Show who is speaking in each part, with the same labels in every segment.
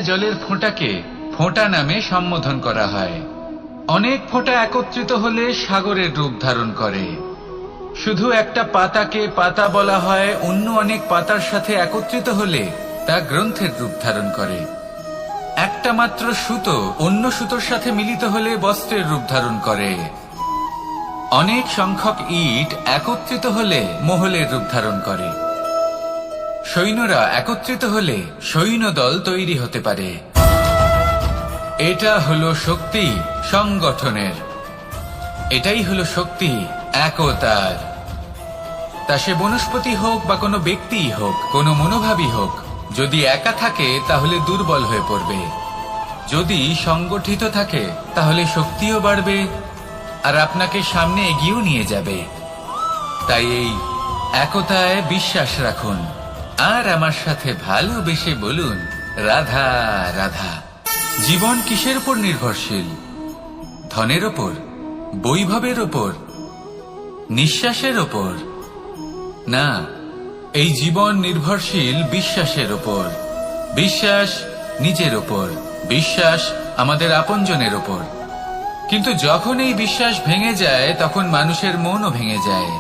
Speaker 1: জলের ফোঁটাকে ফোঁটা নামে সম্বোধন করা হয়। অনেক ফোঁটা একত্রিত হলে সাগরের রূপ ধারণ করে। শুধু একটা পাতাকে পাতা বলা হয়, অন্য অনেক পাতার সাথে একত্রিত হলে তা গ্রন্থের রূপ ধারণ করে। একটা মাত্র সুতো অন্য সুতোর সাথে মিলিত হলে বস্ত্রের রূপ ধারণ করে। অনেক সংখ্যক ইট একত্রিত হলে মহলের রূপ ধারণ করে। সৈন্যরা একত্রিত হলে সৈন্যদল তৈরি হতে পারে। এটা হলো শক্তি সংগঠনের, এটাই হলো শক্তি একতার। তা সে বনস্পতি হোক বা কোনো ব্যক্তিই হোক, কোনো মনোভাবই হোক, যদি একা থাকে তাহলে দুর্বল হয়ে পড়বে। যদি সংগঠিত থাকে তাহলে শক্তিও বাড়বে আর আপনাকে সামনে এগিয়েও নিয়ে যাবে। তাই এই একতায় বিশ্বাস রাখুন আর আমার সাথে ভালোবেসে বলুন, রাধা রাধা। জীবন কিসের উপর নির্ভরশীল? ধনের ওপর, বৈভবের ওপর, নিঃশ্বাসের ওপর? না, এই জীবন নির্ভরশীল বিশ্বাসের ওপর। বিশ্বাস নিজের ওপর, বিশ্বাস আমাদের আপনজনের ওপর। কিন্তু যখন এই বিশ্বাস ভেঙে যায় তখন মানুষের মনও ভেঙে যায়,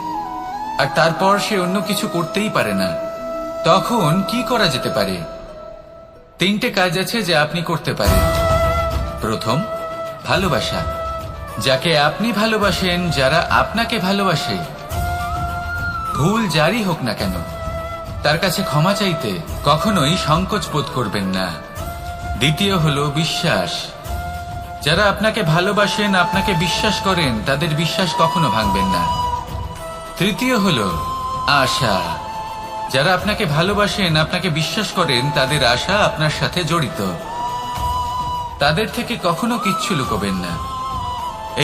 Speaker 1: আর তারপর সে অন্য কিছু করতেই পারে না। তখন কি করা যেতে পারে? 3টে কাজ আছে যা আপনি করতে পারেন। প্রথম, ভালোবাসা। যাকে আপনি ভালোবাসেন, যারা আপনাকে ভালোবাসে, ভুল যারই হোক না কেন, তার কাছে ক্ষমা চাইতে কখনোই সংকোচ বোধ করবেন না। দ্বিতীয় হলো বিশ্বাস। যারা আপনাকে ভালোবাসেন, আপনাকে বিশ্বাস করেন, তাদের বিশ্বাস কখনো ভাঙবেন না। তৃতীয় হলো আশা। যারা আপনাকে ভালোবাসেন, আপনাকে বিশ্বাস করেন, তাদের আশা আপনার সাথে জড়িত। তাদের থেকে কখনো কিচ্ছু লুকোবেন না।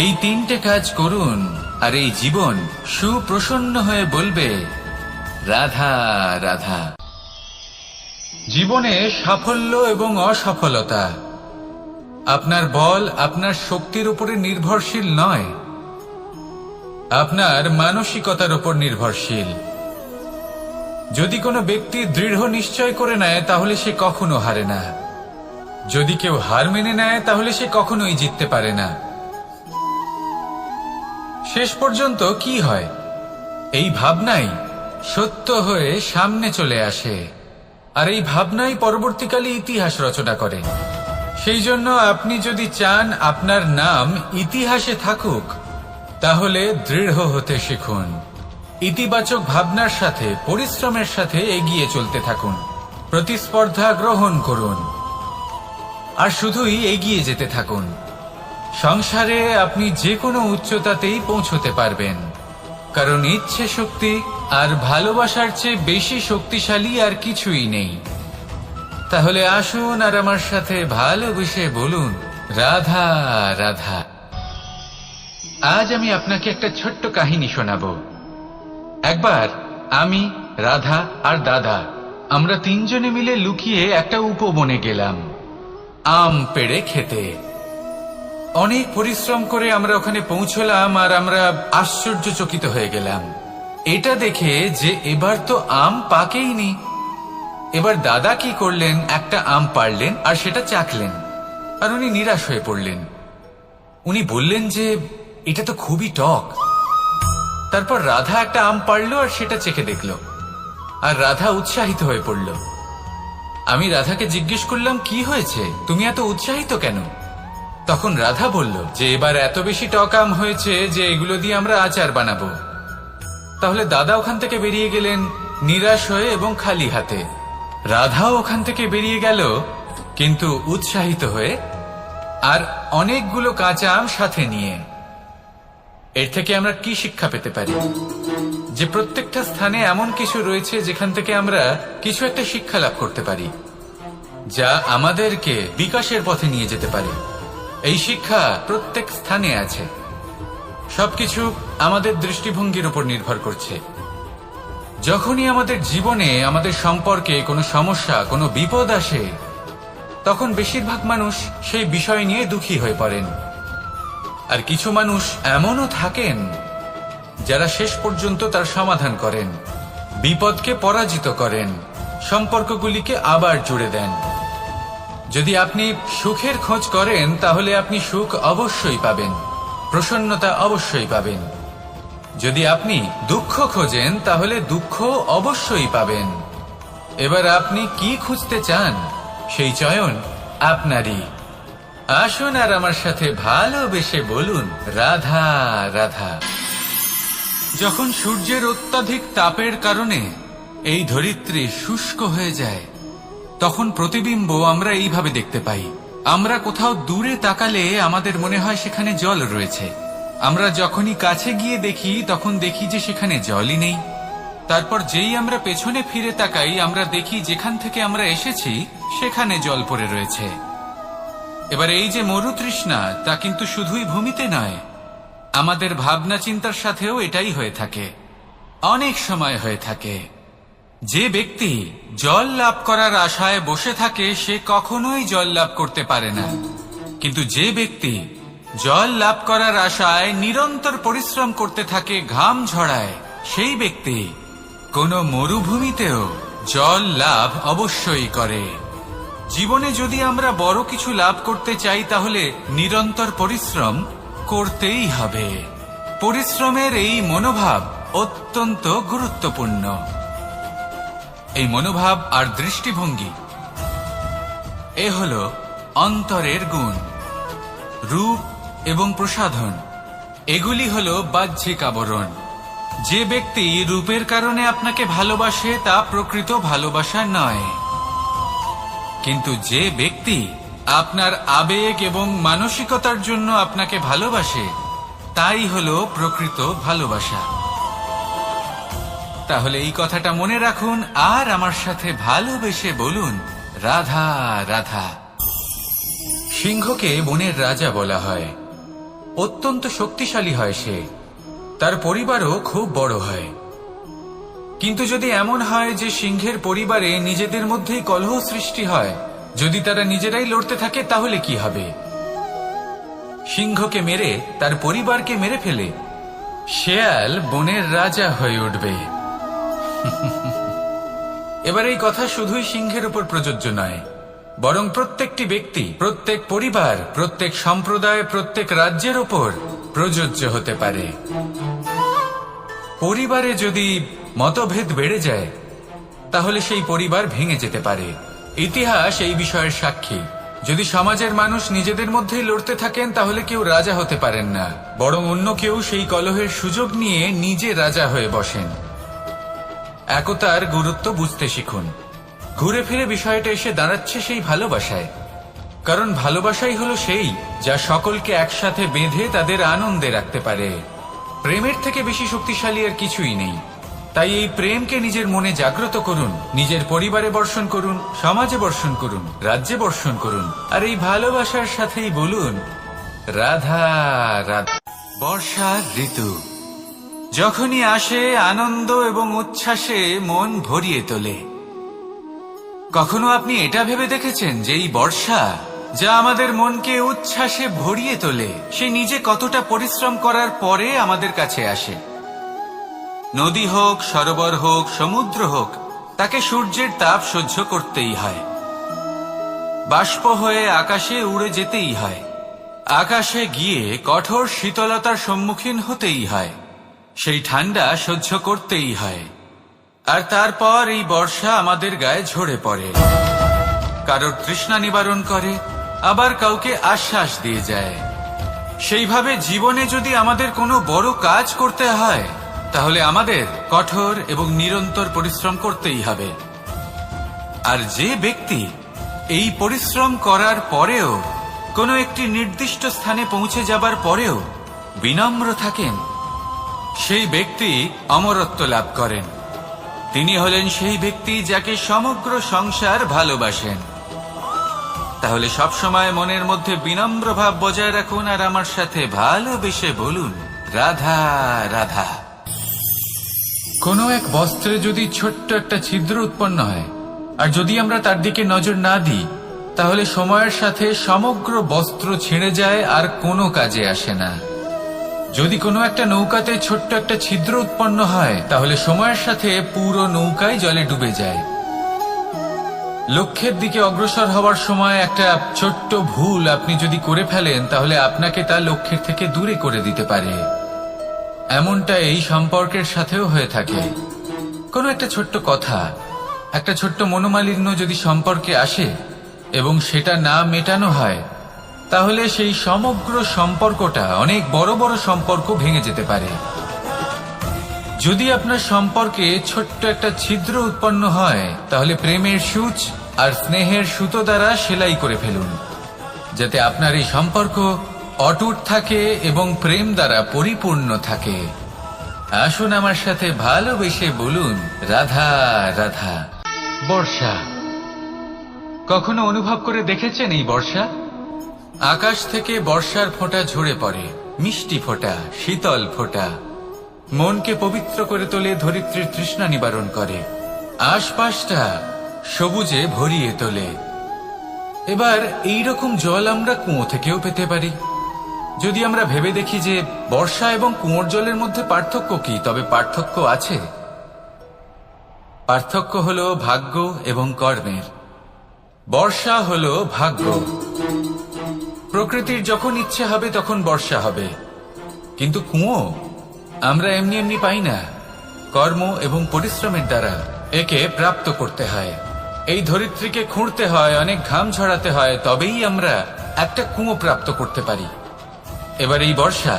Speaker 1: এই 3টে কাজ করুন আর এই জীবন সুপ্রসন্ন হয়ে বলবে, রাধা রাধা। জীবনে সাফল্য এবং অসফলতা আপনার বল, আপনার শক্তির উপরে নির্ভরশীল নয়, আপনার মানসিকতার উপর নির্ভরশীল। যদি কোনো ব্যক্তি দৃঢ় নিশ্চয় করে নেয় তাহলে সে কখনো হারে না। যদি কেউ হার মেনে নেয় তাহলে সে কখনোই জিততে পারে না। শেষ পর্যন্ত কি হয়? এই ভাবনাই সত্য হয়ে সামনে চলে আসে, আর এই ভাবনাই পরবর্তীকালে ইতিহাস রচনা করে। সেই জন্য আপনি যদি চান আপনার নাম ইতিহাসে থাকুক, তাহলে দৃঢ় হতে শিখুন। ইতিবাচক ভাবনার সাথে, পরিশ্রমের সাথে এগিয়ে চলতে থাকুন। প্রতিস্পর্ধা গ্রহণ করুন আর শুধুই এগিয়ে যেতে থাকুন। সংসারে আপনি যে কোনো উচ্চতাতেই পৌঁছতে পারবেন, কারণ ইচ্ছে শক্তি আর ভালোবাসার চেয়ে বেশি শক্তিশালী আর কিছুই নেই। তাহলে আসুন আর আমার সাথে ভালোবেসে বলুন, রাধা রাধা। আজ আমি আপনাকে একটা ছোট্ট কাহিনী শোনাবো। একবার আমি, রাধা আর দাদা, আমরা 3জনে মিলে লুকিয়ে একটা উপবনে গেলাম আম পেড়ে খেতে। অনেক পরিশ্রম করে আমরা ওখানে পৌঁছলাম আর আমরা আশ্চর্যচকিত হয়ে গেলাম এটা দেখে যে এবার তো আম পাকেইনি। এবার দাদা কি করলেন, একটা আম পাড়লেন আর সেটা চাখলেন, আর উনি নিরাশ হয়ে পড়লেন। উনি বললেন যে এটা তো খুবই টক। তারপর রাধা একটা আম পাড়লো আর সেটা চেখে দেখলো, আর রাধা উৎসাহিত হয়ে পড়ল। আমি রাধাকে জিজ্ঞেস করলাম, কি হয়েছে, তুমি এত উৎসাহিত কেন? তখন রাধা বলল যে এবার এত বেশি টক আম হয়েছে যে এগুলো দিয়ে আমরা আচার বানাবো। তাহলে দাদা ওখান থেকে বেরিয়ে গেলেন নিরাশ হয়ে এবং খালি হাতে। রাধাও ওখান থেকে বেরিয়ে গেল কিন্তু উৎসাহিত হয়ে, আর অনেকগুলো কাঁচা আম সাথে নিয়ে। এর থেকে আমরা কি শিক্ষা পেতে পারি? যে প্রত্যেকটা স্থানে এমন কিছু রয়েছে যেখান থেকে আমরা কিছু একটা শিক্ষা লাভ করতে পারি, যা আমাদেরকে বিকাশের পথে নিয়ে যেতে পারে। এই শিক্ষা প্রত্যেক স্থানে আছে। সবকিছু আমাদের দৃষ্টিভঙ্গির উপর নির্ভর করছে। যখনই আমাদের জীবনে, আমাদের সম্পর্কে কোনো সমস্যা, কোনো বিপদ আসে, তখন বেশিরভাগ মানুষ সেই বিষয় নিয়ে দুঃখী হয়ে পড়েন। আর কিছু মানুষ এমনও থাকেন যারা শেষ পর্যন্ত তার সমাধান করেন, বিপদকে পরাজিত করেন, সম্পর্কগুলিকে আবার জুড়ে দেন। যদি আপনি সুখের খোঁজ করেন তাহলে আপনি সুখ অবশ্যই পাবেন, প্রসন্নতা অবশ্যই পাবেন। যদি আপনি দুঃখ খোঁজেন তাহলে দুঃখ অবশ্যই পাবেন। এবার আপনি কি খুঁজতে চান সেই চয়ন আপনারই। আসুন আর আমার সাথে ভালোবেসে বলুন রাধা রাধা। যখন সূর্যের অত্যাধিক তাপের কারণে এই ধরিত্রী শুষ্ক হয়ে যায়, তখন প্রতিবিম্ব আমরা এইভাবে দেখতে পাই। আমরা কোথাও দূরে তাকালে আমাদের মনে হয় সেখানে জল রয়েছে। আমরা যখনই কাছে গিয়ে দেখি তখন দেখি যে সেখানে জলই নেই। তারপর যেই আমরা পেছনে ফিরে তাকাই আমরা দেখি যেখান থেকে আমরা এসেছি সেখানে জল পড়ে রয়েছে। এবার এই যে মরুতৃষ্ণা, তা কিন্তু শুধুই ভূমিতে নয়, আমাদের ভাবনা চিন্তার সাথেও এটাই হয়ে থাকে, অনেক সময় হয়ে থাকে। যে ব্যক্তি জল লাভ করার আশায় বসে থাকে সে কখনোই জল লাভ করতে পারে না, কিন্তু যে ব্যক্তি জল লাভ করার আশায় নিরন্তর পরিশ্রম করতে থাকে, ঘাম ঝরায়, সেই ব্যক্তি কোনো মরুভূমিতেও জল লাভ অবশ্যই করে। জীবনে যদি আমরা বড় কিছু লাভ করতে চাই তাহলে নিরন্তর পরিশ্রম করতেই হবে। পরিশ্রমের এই মনোভাব অত্যন্ত গুরুত্বপূর্ণ। এই মনোভাব আর দৃষ্টিভঙ্গি এ হল অন্তরের গুণ। রূপ এবং প্রসাধন এগুলি হল বাহ্যিক আবরণ। যে ব্যক্তি রূপের কারণে আপনাকে ভালোবাসে তা প্রকৃত ভালোবাসা নয়, কিন্তু যে ব্যক্তি আপনার আবেগ এবং মানসিকতার জন্য আপনাকে ভালোবাসে তাই হল প্রকৃত ভালোবাসা। তাহলে এই কথাটা মনে রাখুন আর আমার সাথে ভালোবেসে বলুন রাধা রাধা। সিংহকে বনের রাজা বলা হয়। অত্যন্ত শক্তিশালী হয় সে, তার পরিবারও খুব বড় হয়। কিন্তু যদি এমন হয় যে সিংহের পরিবারে নিজেদের মধ্যেই কলহ সৃষ্টি হয়, যদি তারা নিজেরাই লড়তে থাকে তাহলে কি হবে? সিংহকে মেরে তার পরিবারকে মেরে ফেলে শেয়াল বনের রাজা হয়ে উঠবে। এবার এই কথা শুধুই সিংহের উপর প্রযোজ্য নয়, বরং প্রত্যেকটি ব্যক্তি, প্রত্যেক পরিবার, প্রত্যেক সম্প্রদায়, প্রত্যেক রাজ্যের উপর প্রযোজ্য হতে পারে। পরিবারে যদি মতভেদ বেড়ে যায় তাহলে সেই পরিবার ভেঙে যেতে পারে। ইতিহাস এই বিষয়ের সাক্ষী। যদি সমাজের মানুষ নিজেদের মধ্যেই লড়তে থাকেন তাহলে কেউ রাজা হতে পারেন না, বরং অন্য কেউ সেই কলহের সুযোগ নিয়ে নিজে রাজা হয়ে বসেন। একতার গুরুত্ব বুঝতে শিখুন। ঘুরে ফিরে বিষয়টা এসে দাঁড়াচ্ছে সেই ভালোবাসায়, কারণ ভালোবাসাই হলো সেই যা সকলকে একসাথে বেঁধে তাদের আনন্দে রাখতে পারে। প্রেমের থেকে বেশি শক্তিশালী আর কিছুই নেই। তাই এই প্রেমকে নিজের মনে জাগ্রত করুন, নিজের পরিবারে বর্ষণ করুন, সমাজে বর্ষণ করুন, রাজ্যে বর্ষণ করুন, আর এই ভালোবাসার সাথেই বলুন রাধা রাধা। বর্ষার ঋতু যখনই আসে আনন্দ এবং উচ্ছ্বাসে মন ভরিয়ে তোলে। কখনো আপনি এটা ভেবে দেখেছেন যে এই বর্ষা যা আমাদের মনকে উচ্ছ্বাসে ভরিয়ে তোলে সে নিজে কতটা পরিশ্রম করার পরে আমাদের কাছে আসে? নদী হোক, সরোবর হোক, সমুদ্র হোক, তাকে সূর্যের তাপ সহ্য করতেই হয়। বাষ্প হয়ে আকাশে উড়ে যেতেই হয়। আকাশে গিয়ে কঠোর শীতলতার সম্মুখীন হতেই হয়। সেই ঠান্ডা সহ্য করতেই হয়। আর তারপর এই বর্ষা আমাদের গায়ে ঝরে পড়ে, কারোর তৃষ্ণা নিবারণ করে, আবার কাউকে আশ্বাস দিয়ে যায়। সেইভাবে জীবনে যদি আমাদের কোনো বড় কাজ করতে হয় তাহলে আমাদের কঠোর এবং নিরন্তর পরিশ্রম করতেই হবে। আর যে ব্যক্তি এই পরিশ্রম করার পরেও কোনো একটি নির্দিষ্ট স্থানে পৌঁছে যাবার পরেও বিনম্র থাকেন, সেই ব্যক্তি অমরত্ব লাভ করেন। তিনি হলেন সেই ব্যক্তি যাকে সমগ্র সংসার ভালোবাসেন। তাহলে সবসময় মনের মধ্যে বিনম্র ভাব বজায় রাখুন আর আমার সাথে ভালোবেসে বলুন রাধা রাধা। কোনো এক বস্ত্রে যদি ছোট্ট একটা ছিদ্র উৎপন্ন হয় আর যদি আমরা তার দিকে নজর না দিই তাহলে সময়ের সাথে সমগ্র বস্ত্র ছিঁড়ে যায় আর কোনো কাজে আসে না। যদি কোনো একটা নৌকাতে ছোট্ট একটা ছিদ্র উৎপন্ন হয় তাহলে সময়ের সাথে পুরো নৌকাই জলে ডুবে যায়। লক্ষ্যের দিকে অগ্রসর হওয়ার সময় একটা ছোট্ট ভুল আপনি যদি করে ফেলেন তাহলে আপনাকে তা লক্ষ্যের থেকে দূরে করে দিতে পারে। এমনটা এই সম্পর্কের সাথেও হয়ে থাকে। কোনো একটা ছোট্ট কথা, একটা ছোট্ট মনোমালিন্য যদি সম্পর্কে আসে এবং সেটা না মেটানো হয়, তাহলে সেই সমগ্র সম্পর্কটা অনেক বড় বড় সম্পর্ক ভেঙে যেতে পারে। যদি আপনার সম্পর্কে ছোট্ট একটা ছিদ্র উৎপন্ন হয়, তাহলে প্রেমের সূচ আর স্নেহের সুতো দ্বারা সেলাই করে ফেলুন, যাতে আপনার এই সম্পর্ক অটুট থাকে এবং প্রেম দ্বারা পরিপূর্ণ থাকে। আসুন আমার সাথে ভালোবেসে বলুন, রাধা রাধা। বর্ষা, কখনো অনুভব করে দেখেছেন এই বর্ষা? আকাশ থেকে বর্ষার ফোঁটা ঝরে পড়ে, মিষ্টি ফোঁটা, শীতল ফোঁটা, মনকে পবিত্র করে তোলে, ধরিত্রীর তৃষ্ণা নিবারণ করে, আশপাশটা সবুজে ভরিয়ে তোলে। এবার এইরকম জল আমরা কুয়ো থেকেও পেতে পারি। যদি আমরা ভেবে দেখি যে বর্ষা এবং কুয়োর জলের মধ্যে পার্থক্য কি, তবে পার্থক্য আছে। পার্থক্য হলো ভাগ্য এবং কর্মের। বর্ষা হলো ভাগ্য। প্রকৃতির যখন ইচ্ছে হবে তখন বর্ষা হবে, কিন্তু কুয়ো আমরা এমনি এমনি পাই না। কর্ম এবং পরিশ্রমের দ্বারা একে প্রাপ্ত করতে হয়। এই ধরিত্রীকে খুঁড়তে হয়, অনেক ঘাম ঝরাতে হয়, তবেই আমরা একটা কুয়ো প্রাপ্ত করতে পারি। এবার এই বর্ষা,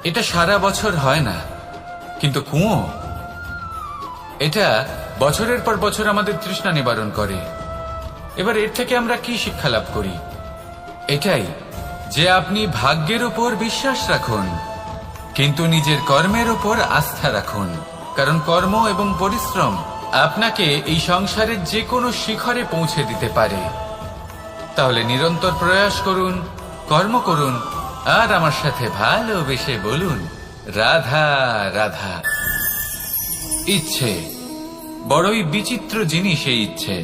Speaker 1: এটা সারা বছর হয় না, কিন্তু কুয়ো এটা বছরের পর বছর আমাদের তৃষ্ণা নিবারণ করে। এবার এর থেকে আমরা কি শিক্ষা লাভ করি? এটাই যে আপনি ভাগ্যের উপর বিশ্বাস রাখুন, কিন্তু নিজের কর্মের উপর আস্থা রাখুন। কারণ কর্ম এবং পরিশ্রম আপনাকে এই সংসারের যে কোনো শিখরে পৌঁছে দিতে পারে। তাহলে নিরন্তর প্রয়াস করুন, কর্ম করুন, আর আমার সাথে ভালোবেসে বলুন, রাধা রাধা। ইচ্ছে বড়ই বিচিত্র জিনিস। এই ইচ্ছে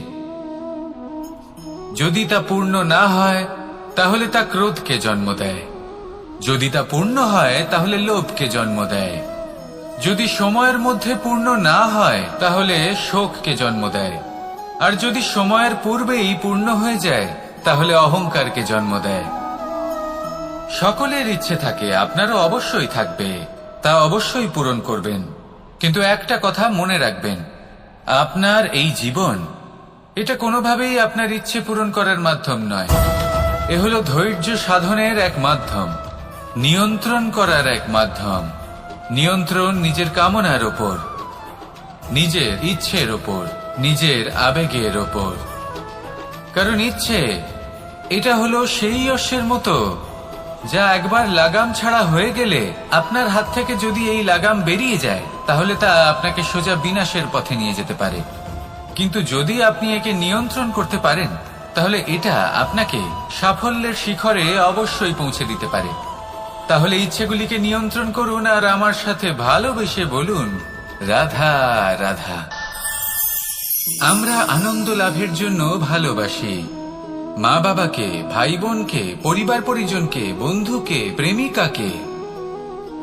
Speaker 1: যদি তা পূর্ণ না হয় তাহলে তা ক্রোধকে জন্ম দেয়, যদি তা পূর্ণ হয় তাহলে লোভকে জন্ম দেয়, যদি সময়ের মধ্যে পূর্ণ না হয় তাহলে শোককে জন্ম দেয়, আর যদি সময়ের পূর্বেই পূর্ণ হয়ে যায় তাহলে অহংকারকে জন্ম দেয়। সকলের ইচ্ছে থাকে, আপনারও অবশ্যই থাকবে, তা অবশ্যই পূরণ করবেন। কিন্তু একটা কথা মনে রাখবেন, আপনার এই জীবন এটা কোনোভাবেই আপনার ইচ্ছে পূরণ করার মাধ্যম নয়। এ হলো ধৈর্য সাধনের এক মাধ্যম, নিয়ন্ত্রণ করার এক মাধ্যম। নিয়ন্ত্রণ নিজের কামনার ওপর, নিজের ইচ্ছের ওপর, নিজের আবেগের ওপর। কারণ ইচ্ছে এটা হলো সেই অশ্বের মতো যা একবার লাগাম ছাড়া হয়ে গেলে, আপনার হাত থেকে যদি এই লাগাম বেরিয়ে যায় তাহলে তা আপনাকে সোজা বিনাশের পথে নিয়ে যেতে পারে। কিন্তু যদি আপনি একে নিয়ন্ত্রণ করতে পারেন তাহলে এটা আপনাকে সাফল্যের শিখরে অবশ্যই পৌঁছে দিতে পারে। তাহলে ইচ্ছেগুলিকে নিয়ন্ত্রণ করুন আর আমার সাথে ভালোবেসে বলুন, রাধা রাধা। আমরা আনন্দ লাভের জন্য ভালোবাসি মা বাবাকে, ভাই বোনকে, পরিবার পরিজনকে, বন্ধুকে, প্রেমিকাকে।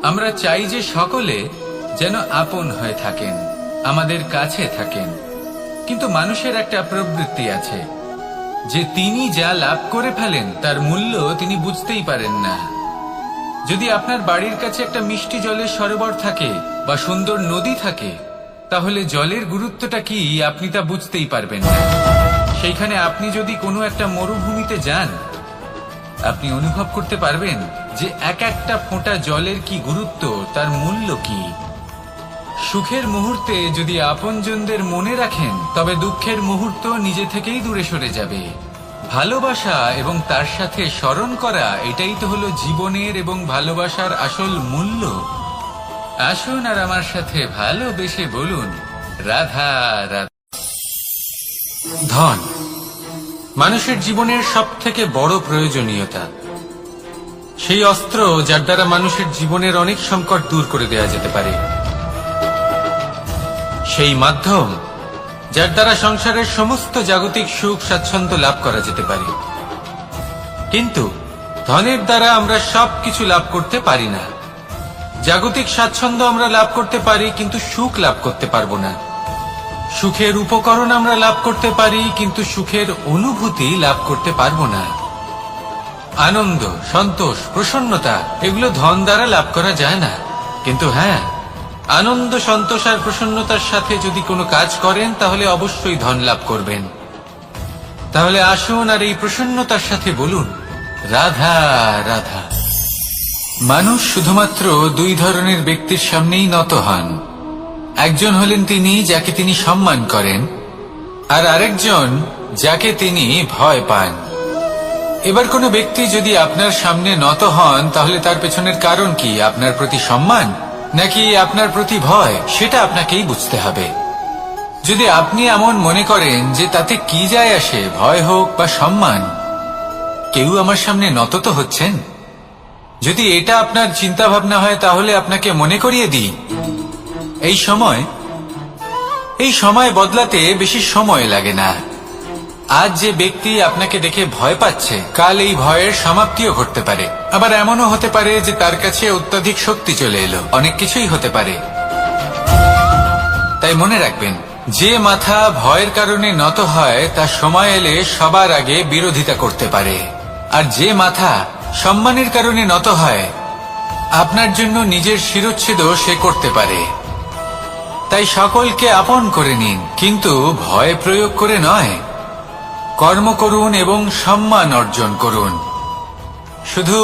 Speaker 1: আমরা চাই যে সকলে যেন আপন হয়ে থাকেন, আমাদের কাছে থাকেন। কিন্তু মানুষের একটা প্রবৃত্তি আছে যে তিনি যা লাভ করে ফেলেন তার মূল্য তিনি বুঝতেই পারেন না। যদি আপনার বাড়ির কাছে একটা মিষ্টি জলের সরোবর থাকে বা সুন্দর নদী থাকে, তাহলে জলের গুরুত্বটা কি আপনি তা বুঝতেই পারবেন না। সেইখানে আপনি যদি কোনো একটা মরুভূমিতে যান, আপনি অনুভব করতে পারবেন যে এক একটা ফোঁটা জলের কি গুরুত্ব, তার মূল্য কি। সুখের মুহূর্তে যদি আপনজনদের মনে রাখেন, তবে দুঃখের মুহূর্ত নিজে থেকেই দূরে সরে যাবে। ভালোবাসা এবং তার সাথে স্মরণ করা, এটাই তো হলো জীবনের এবং ভালোবাসার আসল মূল্য। আসুন আর আমার সাথে ভালোবেসে বলুন, রাধা রাধা। ধন মানুষের জীবনের সব থেকে বড় প্রয়োজনীয়তা, সেই অস্ত্র যার দ্বারা মানুষের জীবনের অনেক সংকট দূর করে দেওয়া যেতে পারে, সেই মাধ্যম যার দ্বারা সংসারের সমস্ত জাগতিক সুখ স্বাচ্ছন্দ্য লাভ করা যেতে পারে। কিন্তু ধনের দ্বারা আমরা সবকিছু লাভ করতে পারি না। জাগতিক স্বাচ্ছন্দ্য আমরা লাভ করতে পারি, কিন্তু সুখ লাভ করতে পারবো না। সুখের উপকরণ আমরা লাভ করতে পারি, কিন্তু সুখের অনুভূতি লাভ করতে পারবো না। আনন্দ, সন্তোষ, প্রসন্নতা এগুলো ধন দ্বারা লাভ করা যায় না। কিন্তু হ্যাঁ, আনন্দ, সন্তোষ আর প্রসন্নতার সাথে যদি কোনো কাজ করেন তাহলে অবশ্যই ধন লাভ করবেন। তাহলে আসুন আর এই প্রসন্নতার সাথে বলুন, রাধা রাধা। মানুষ শুধুমাত্র দুই ধরনের ব্যক্তির সামনেই নত হন। একজন হলেন তিনি যাকে তিনি সম্মান করেন, আর আরেকজন যাকে তিনি ভয় পান। এবার কোনো ব্যক্তি যদি আপনার সামনে নত হন তাহলে তার পেছনের কারণ কি? আপনার প্রতি সম্মান নাকি আপনার প্রতি ভয়? সেটা আপনাকেই বুঝতে হবে। যদি আপনি এমন মনে করেন যে তাতে কি যায় আসে, ভয় হোক বা সম্মান, কেউ আমার সামনে নত তো হচ্ছেন, যদি এটা আপনার চিন্তা ভাবনা হয় তাহলে আপনাকে মনে করিয়ে দিই, এই সময় বদলাতে বেশি সময় লাগে না। আজ যে ব্যক্তি আপনাকে দেখে ভয় পাচ্ছে, কাল এই ভয়ের সমাপ্তিও ঘটতে পারে। আবার এমনও হতে পারে যে তার কাছে অত্যধিক শক্তি চলে এলো। অনেক কিছুই হতে পারে। তাই মনে রাখবেন, যে মাথা ভয়ের কারণে নত হয় তা সময় এলে সবার আগে বিরোধিতা করতে পারে, আর যে মাথা সম্মানের কারণে নত হয় আপনার জন্য নিজের শিরচ্ছেদও সে করতে পারে। তাই সকলকে আপন করে নিন, কিন্তু ভয় প্রয়োগ করে নয়। কর্ম করুন এবং সম্মান অর্জন করুন। শুধু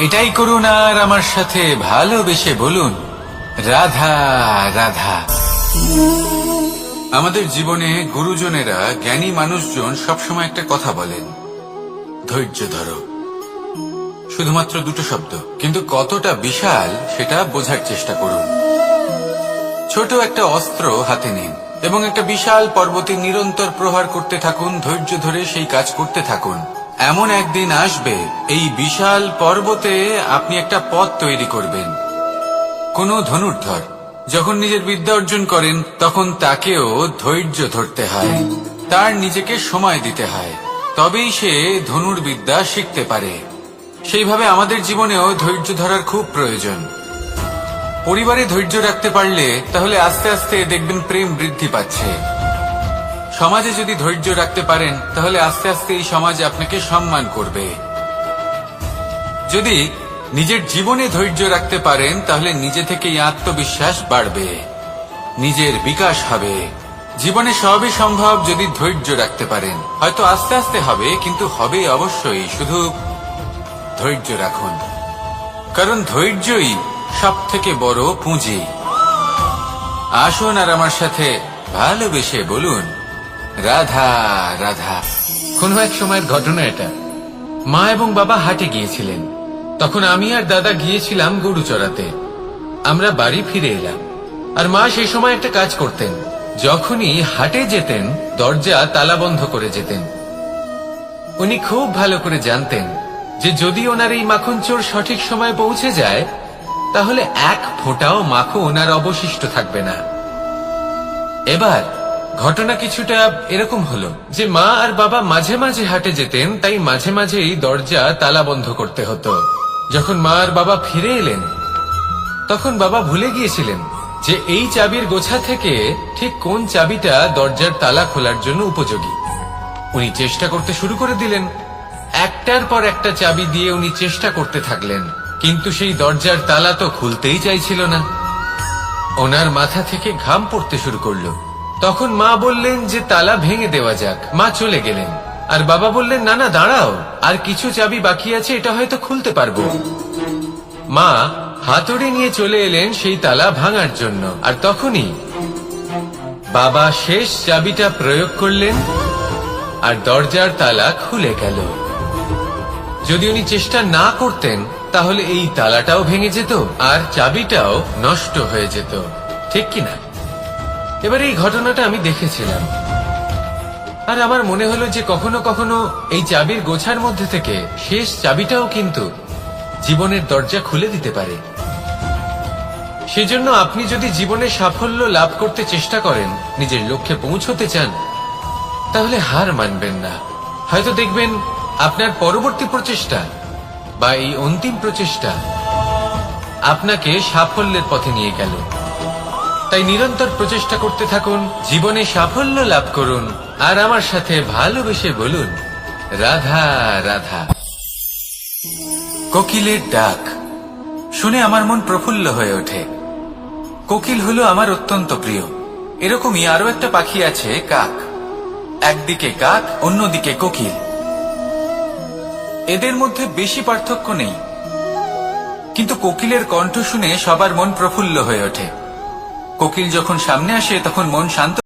Speaker 1: এটাই করুন আর আমার সাথে ভালোবেসে বলুন, রাধা রাধা। আমাদের জীবনে গুরুজনেরা, জ্ঞানী মানুষজন সবসময় একটা কথা বলেন, ধৈর্য ধরো। শুধুমাত্র দুটো শব্দ, কিন্তু কতটা বিশাল সেটা বোঝার চেষ্টা করুন। ছোট একটা অস্ত্র হাতে নিন এবং একটা বিশাল পর্বতে নিরন্তর প্রহার করতে থাকুন। ধৈর্য ধরে সেই কাজ করতে থাকুন। এমন একদিন আসবে এই বিশাল পর্বতে আপনি একটা পথ তৈরি করবেন। কোন ধনুর্ধর যখন নিজের বিদ্যা অর্জন করেন তখন তাকেও ধৈর্য ধরতে হয়, তার নিজেকে সময় দিতে হয়, তবেই সে ধনুর্বিদ্যা শিখতে পারে। সেইভাবে আমাদের জীবনেও ধৈর্য ধরার খুব প্রয়োজন। পরিবারে ধৈর্য রাখতে পারলে তাহলে আস্তে আস্তে দেখবেন প্রেম বৃদ্ধি পাচ্ছে। সমাজে যদি ধৈর্য রাখতে পারেন তাহলে আস্তে আস্তে এই সমাজ আপনাকে সম্মান করবে। যদি নিজের জীবনে ধৈর্য রাখতে পারেন তাহলে নিজে থেকেই আত্মবিশ্বাস বাড়বে, নিজের বিকাশ হবে। জীবনে সবই সম্ভব যদি ধৈর্য রাখতে পারেন। হয়তো আস্তে আস্তে হবে, কিন্তু হবে অবশ্যই। শুধু ধৈর্য রাখুন, কারণ ধৈর্যই সব থেকে বড় পুঁজি। আসুন আর আমার সাথে ভালোবেসে বলুন, রাধা রাধা।
Speaker 2: কোনো এক সময়ের ঘটনা এটা। মা এবং বাবা হাটে গিয়েছিলেন। তখন আমি আর দাদা গিয়েছিলাম গরু চড়াতে। আমরা বাড়ি ফিরে এলাম, আর মা সেই সময় একটা কাজ করতেন। যখনই হাটে যেতেন দরজা তালা বন্ধ করে যেতেন। উনি খুব ভালো করে জানতেন যে যদি ওনার এই মাখন চোর সঠিক সময় পৌঁছে যায় তাহলে এক ফোঁটাও মাখন আর অবশিষ্ট থাকবে না। এবার ঘটনা কিছুটা এরকম হলো যে মা আর বাবা মাঝে মাঝে হাটে যেতেন, তাই মাঝে মাঝেই দরজা তালা বন্ধ করতে হতো। যখন মা আর বাবা ফিরে এলেন তখন বাবা ভুলে গিয়েছিলেন যে এই চাবির গোছা থেকে ঠিক কোন চাবিটা দরজার তালা খোলার জন্য উপযোগী। উনি চেষ্টা করতে শুরু করে দিলেন। একটার পর একটা চাবি দিয়ে উনি চেষ্টা করতে থাকলেন, কিন্তু সেই দরজার তালা তো খুলতেই চাইছিল না। ওনার মাথা থেকে ঘাম পড়তে শুরু করলো। তখন মা বললেন যে তালা ভেঙে দেওয়া যাক। মা চলে গেলেন, আর বাবা বললেন, না না দাঁড়াও, আর কিছু চাবি বাকি আছে, এটা হয়তো খুলতে পারবো। মা হাতুড়ি নিয়ে চলে এলেন সেই তালা ভাঙার জন্য, আর তখনই বাবা শেষ চাবিটা প্রয়োগ করলেন আর দরজার তালা খুলে গেল। যদি উনি চেষ্টা না করতেন তাহলে এই তালাটাও ভেঙে যেত আর চাবিটাও নষ্ট হয়ে যেত, ঠিক কিনা? এবার এই ঘটনাটা আমি দেখেছিলাম, আর আমার মনে হলো যে কখনো কখনো এই চাবির গোছার মধ্যে থেকে শেষ চাবিটাও কিন্তু জীবনের দরজা খুলে দিতে পারে। সেজন্য আপনি যদি জীবনে সাফল্য লাভ করতে চেষ্টা করেন, নিজের লক্ষ্যে পৌঁছতে চান, তাহলে হার মানবেন না। হয়তো দেখবেন আপনার পরবর্তী প্রচেষ্টা বা এই অন্তিম প্রচেষ্টা আপনাকে সাফল্যের পথে নিয়ে গেল। তাই তাই নিরন্তর প্রচেষ্টা করতে থাকুন, জীবনে সাফল্য লাভ করুন, আর আমার সাথে ভালোবেসে বলুন, রাধা রাধা।
Speaker 1: কোকিলের ডাক শুনে আমার মন প্রফুল্ল হয়ে ওঠে। কোকিল হলো আমার অত্যন্ত প্রিয়। এরকমই আরো একটা পাখি আছে, কাক। একদিকে কাক, অন্যদিকে কোকিল। এদের মধ্যে বেশি পার্থক্য নেই, কিন্তু কোকিলের কণ্ঠ শুনে সবার মন প্রফুল্ল হয়ে ওঠে। কোকিল যখন সামনে আসে তখন মন শান্ত